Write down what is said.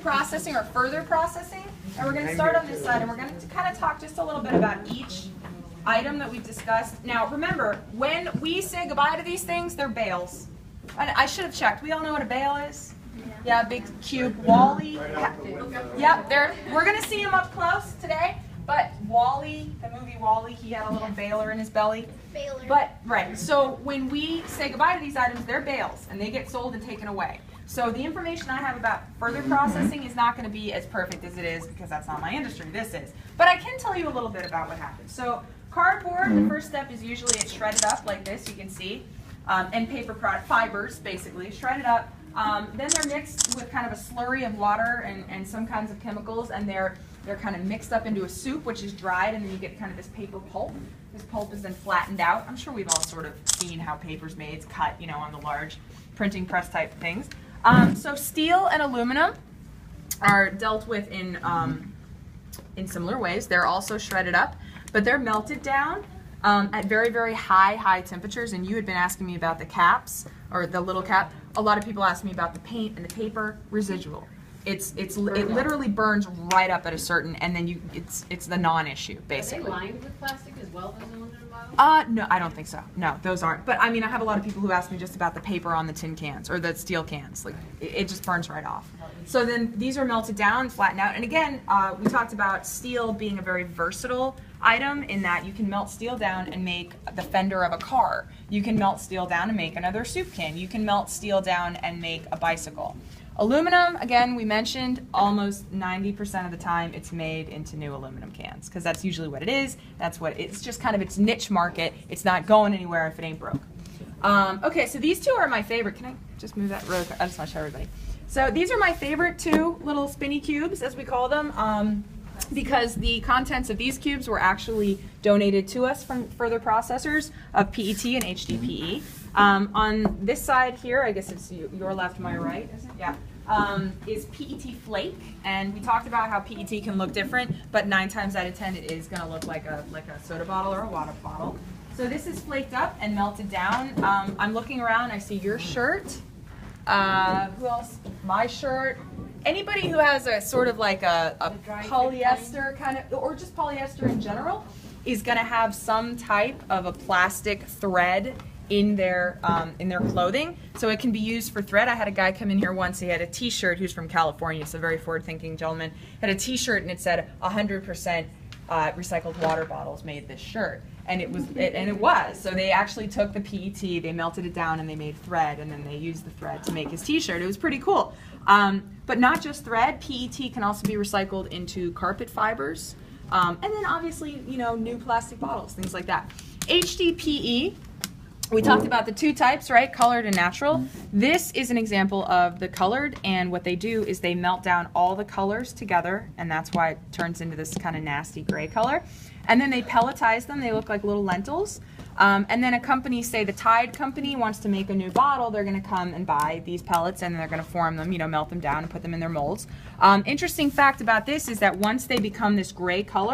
Processing or further processing, and we're going to start on this side, and we're going to kind of talk just a little bit about each item that we've discussed. Now remember, when we say goodbye to these things, they're bales. And I should have checked. We all know what a bale is? Yeah, big cube. Wally. Yeah, we're going to see him up close today. But Wally, the movie Wally, he had a little baler in his belly. Baler. But, right, so when we say goodbye to these items, they're bales, and they get sold and taken away. So the information I have about further processing is not going to be as perfect as it is because that's not my industry. This is. But I can tell you a little bit about what happens. So cardboard, the first step is usually it's shredded up like this, you can see. And paper product, fibers, basically, shredded up. Then they're mixed with kind of a slurry of water and some kinds of chemicals, and they're kind of mixed up into a soup, which is dried, and then you get kind of this paper pulp. This pulp is then flattened out. I'm sure we've all sort of seen how paper's made. It's cut, you know, on the large printing press type things. So steel and aluminum are dealt with in similar ways. They're also shredded up, but they're melted down at very, very high temperatures. And you had been asking me about the caps, or the little cap. A lot of people ask me about the paint and the paper residual. It literally burns right up at a certain, and then it's the non-issue basically. Are they lined with plastic as well as aluminum bottles? No, I don't think so. No, those aren't. But I mean, I have a lot of people who ask me just about the paper on the tin cans or the steel cans. Like it just burns right off. So then these are melted down, flattened out, and again, we talked about steel being a very versatile item in that you can melt steel down and make the fender of a car. You can melt steel down and make another soup can. You can melt steel down and make a bicycle. Aluminum, again, we mentioned almost 90% of the time it's made into new aluminum cans because that's usually what it is. That's what it's just kind of its niche market. It's not going anywhere if it ain't broke. Okay, so these two are my favorite. Can I just move that really quick? I just want to show everybody. So these are my favorite two little spinny cubes, as we call them, because the contents of these cubes were actually donated to us from further processors of PET and HDPE. On this side here, I guess it's your left, my right, is it? Yeah. Is PET flake, and we talked about how PET can look different, but 9 times out of 10 it is going to look like a soda bottle or a water bottle. So this is flaked up and melted down. I'm looking around, I see your shirt. Who else? My shirt. Anybody who has a sort of like a polyester kind of, or just polyester in general, is going to have some type of a plastic thread in their clothing, so it can be used for thread. I had a guy come in here once. He had a T-shirt. Who's from California. It's a very forward-thinking gentleman. Had a T-shirt and it said 100% recycled water bottles made this shirt, and it was. So they actually took the PET, they melted it down, and they made thread, and then they used the thread to make his T-shirt. It was pretty cool. But not just thread. PET can also be recycled into carpet fibers, and then obviously, you know, new plastic bottles, things like that. HDPE. We talked about the two types, right? Colored and natural. This is an example of the colored, and what they do is they melt down all the colors together, and that's why it turns into this kind of nasty gray color. And then they pelletize them. They look like little lentils. And then a company, say the Tide company, wants to make a new bottle. They're going to come and buy these pellets, and they're going to form them, you know, melt them down and put them in their molds. Interesting fact about this is that once they become this gray color,